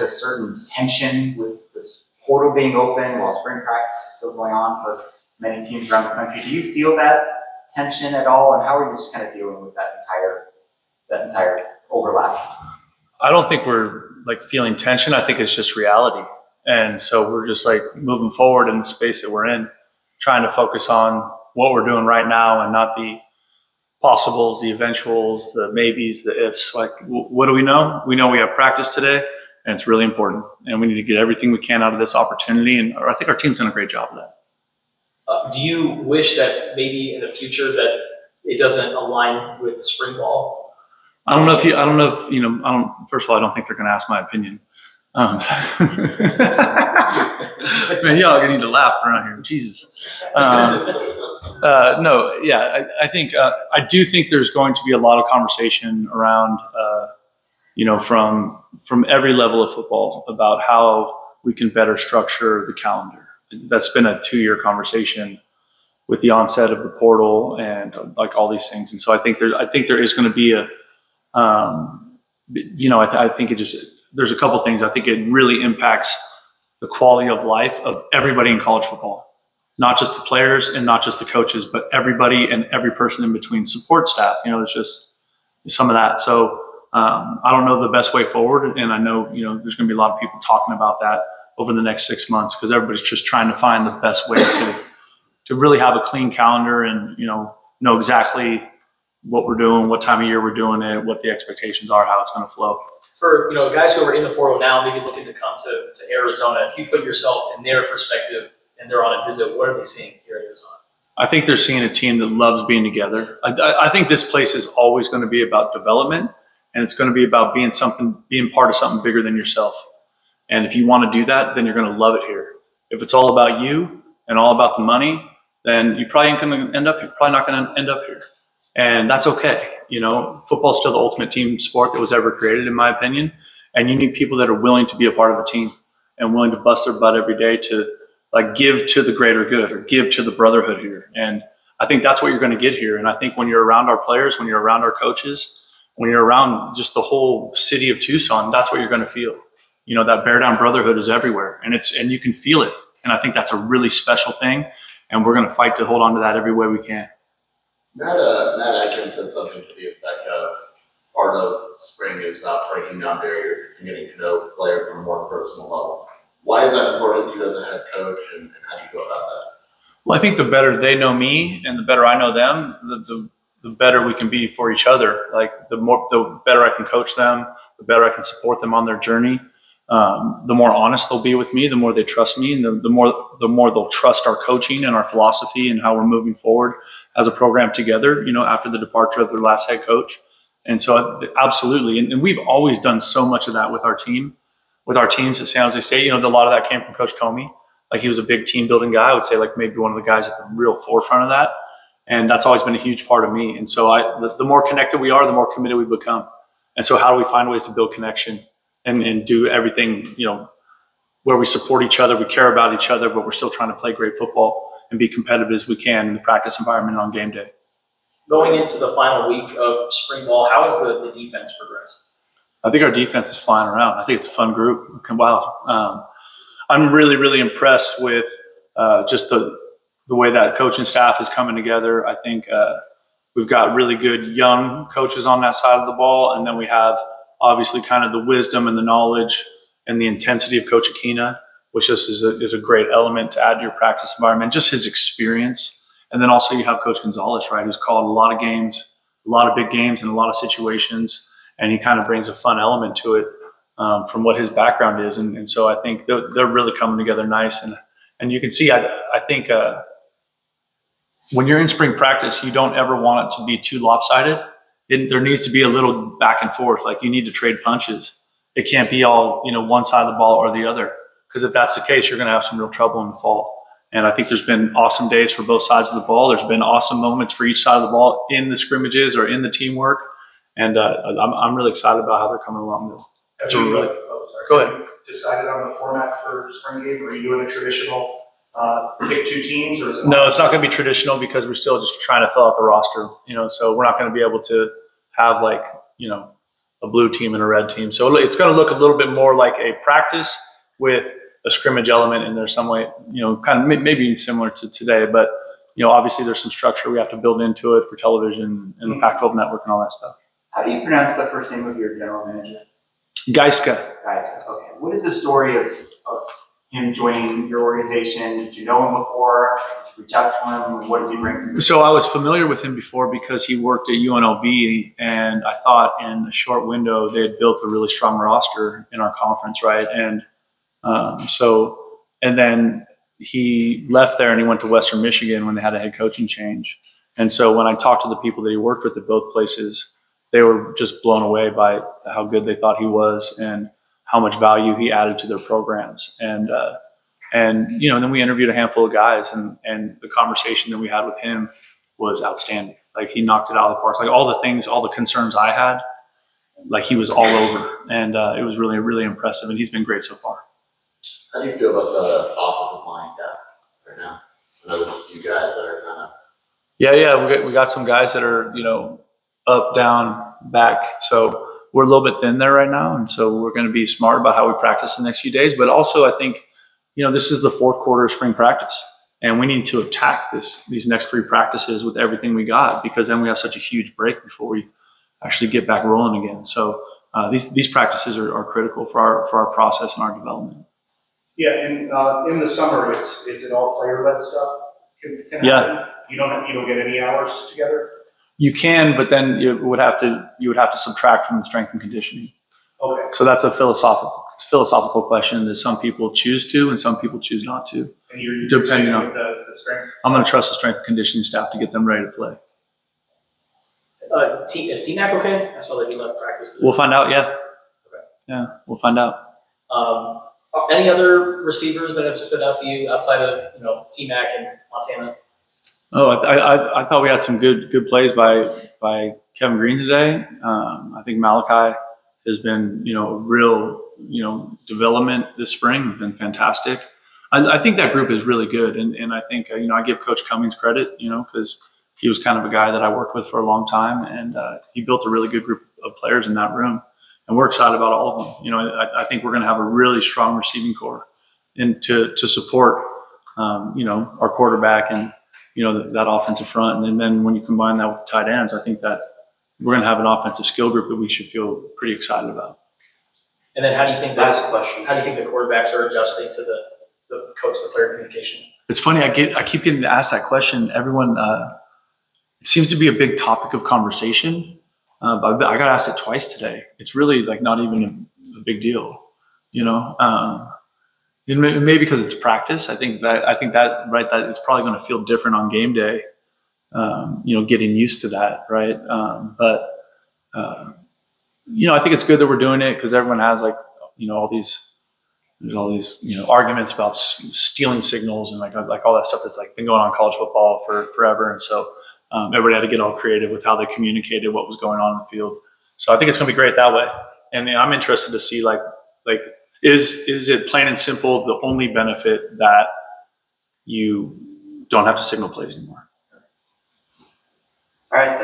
a certain tension with this portal being open while spring practice is still going on for many teams around the country. Do you feel that tension at all, and how are you just kind of dealing with that entire overlap? I don't think we're like feeling tension. I think it's just reality. And so we're just like moving forward in the space that we're in, trying to focus on what we're doing right now and not the possibles, the eventuals, the maybes, the ifs. Like, what do we know? We know we have practice today, and it's really important. And we need to get everything we can out of this opportunity. And I think our team's done a great job of that. Do you wish that maybe in the future that it doesn't align with spring ball? I don't know if you know, first of all, I don't think they're going to ask my opinion. Man, y'all need to laugh around here. Jesus. No, yeah, I think, I do think there's going to be a lot of conversation around, you know, from every level of football about how we can better structure the calendar. That's been a 2-year conversation with the onset of the portal and like all these things. And so I think there is going to be a, you know, I think there's a couple things. I think it really impacts the quality of life of everybody in college football, not just the players and not just the coaches, but everybody and every person in between, support staff. You know, there's just some of that. So I don't know the best way forward. And I know, you know, there's going to be a lot of people talking about that over the next 6 months because everybody's just trying to find the best way to really have a clean calendar and, you know exactly what we're doing, what time of year we're doing it, what the expectations are, how it's going to flow. For, you know, guys who are in the portal now, maybe looking to come to Arizona, if you put yourself in their perspective and they're on a visit, what are they seeing here in Arizona? I think they're seeing a team that loves being together. I think this place is always going to be about development, and it's going to be about being part of something bigger than yourself. And if you want to do that, then you're going to love it here. If it's all about you and all about the money, then you probably ain't going to end up here. Probably not going to end up here. And that's okay. You know, football is still the ultimate team sport that was ever created, in my opinion. And you need people that are willing to be a part of a team and willing to bust their butt every day to like give to the greater good or give to the brotherhood here. And I think that's what you're going to get here. And I think when you're around our players, when you're around our coaches, when you're around just the whole city of Tucson, that's what you're going to feel. You know, that bear down brotherhood is everywhere, and you can feel it. And I think that's a really special thing. And we're going to fight to hold on to that every way we can. Matt Atkins said something to the effect of part of spring is about breaking down barriers and getting to know the player from a more personal level. Why is that important to you as a head coach, and how do you go about that? Well, I think the better they know me and the better I know them, the better we can be for each other. Like the better I can coach them, the better I can support them on their journey. The more honest they'll be with me, the more they trust me, and the more they'll trust our coaching and our philosophy and how we're moving forward as a program together, you know, after the departure of their last head coach. And so absolutely. And we've always done so much of that with our team, with our teams at San Jose State. You know, a lot of that came from Coach Comey. Like, he was a big team building guy. I would say like maybe one of the guys at the real forefront of that. And that's always been a huge part of me. And so the more connected we are, the more committed we become. And so how do we find ways to build connection and do everything, you know, where we support each other, we care about each other, but we're still trying to play great football and be competitive as we can in the practice environment on game day. Going into the final week of spring ball, how has the defense progressed? I think our defense is flying around. I think it's a fun group. Wow. I'm really, really impressed with just the way that coaching staff is coming together. I think we've got really good young coaches on that side of the ball, and then we have obviously kind of the wisdom and the knowledge and the intensity of Coach Aquina, which just is a great element to add to your practice environment, just his experience. And then also you have Coach Gonzalez, right, who's called a lot of games, a lot of big games in a lot of situations, and he kind of brings a fun element to it from what his background is. And so I think they're really coming together nice. And you can see, I think when you're in spring practice, you don't ever want it to be too lopsided. There needs to be a little back and forth. Like, you need to trade punches. It can't be all, you know, one side of the ball or the other. Because if that's the case, you're going to have some real trouble in the fall. And I think there's been awesome days for both sides of the ball. There's been awesome moments for each side of the ball in the scrimmages or in the teamwork. And I'm really excited about how they're coming along. Go ahead. Decided on the format for spring game? Are you doing a traditional pick two teams? Or is it No, it's not going to be traditional because we're still just trying to fill out the roster. You know, so we're not going to be able to have, like, you know, a blue team and a red team. So it's going to look a little bit more like a practice with a scrimmage element in there some way, kind of maybe similar to today, but obviously there's some structure we have to build into it for television and the Pac-12 network and all that stuff. How do you pronounce the first name of your general manager? Geiska. Geiska, okay. What is the story of him joining your organization? Did you know him before? Did you reach out to him? What does he bring to you? So I was familiar with him before because he worked at UNLV, and I thought in a short window they had built a really strong roster in our conference, right? And and then he left there and he went to Western Michigan when they had a head coaching change. And so when I talked to the people that he worked with at both places, they were just blown away by how good they thought he was and how much value he added to their programs. And then we interviewed a handful of guys, and the conversation that we had with him was outstanding. Like, he knocked it out of the park. Like, all the concerns I had, like, he was all over, and it was really, really impressive. And he's been great so far. How do you feel about the offensive line depth right now? I know there's a few guys that are kind of. Yeah. We got some guys that are, up, down, back. So we're a little bit thin there right now. And so we're going to be smart about how we practice the next few days. But also, I think, this is the fourth quarter of spring practice, and we need to attack these next 3 practices with everything we got, because then we have such a huge break before we actually get back rolling again. So these practices are critical for our process and our development. Yeah, and in the summer, is it all player-led stuff? Can Yeah. happen? You don't get any hours together? You can, but then you would have to subtract from the strength and conditioning. Okay. So that's a philosophical question that some people choose to and some people choose not to. And you're depending on the strength? I'm going to trust the strength and conditioning staff to get them ready to play. Is T-Mac okay? I saw that he left practice. We'll find out. Yeah. Okay. Yeah, we'll find out. Any other receivers that have stood out to you outside of T-Mac and Montana? Oh, I thought we had some good plays by Kevin Green today. I think Malachi has been real development this spring. Has been fantastic. I think that group is really good, and I think I give Coach Cummings credit, because he was kind of a guy that I worked with for a long time, and he built a really good group of players in that room. And we're excited about all of them. I think we're going to have a really strong receiving core, and to support, our quarterback and that offensive front. And then when you combine that with the tight ends, I think that we're going to have an offensive skill group that we should feel pretty excited about. And then how do you think Last question. How do you think the quarterbacks are adjusting to the coach-to-player communication? It's funny. I keep getting asked that question. Everyone, it seems to be a big topic of conversation. I got asked it twice today. It's really like not even a big deal, Maybe because it's practice. I think that it's probably going to feel different on game day. Getting used to that, right? I think it's good that we're doing it, because everyone has all these arguments about stealing signals and like all that stuff that's been going on in college football for forever. And so everybody had to get all creative with how they communicated what was going on in the field. So I think it's going to be great that way. And I'm interested to see is it plain and simple the only benefit that you don't have to signal plays anymore? All right.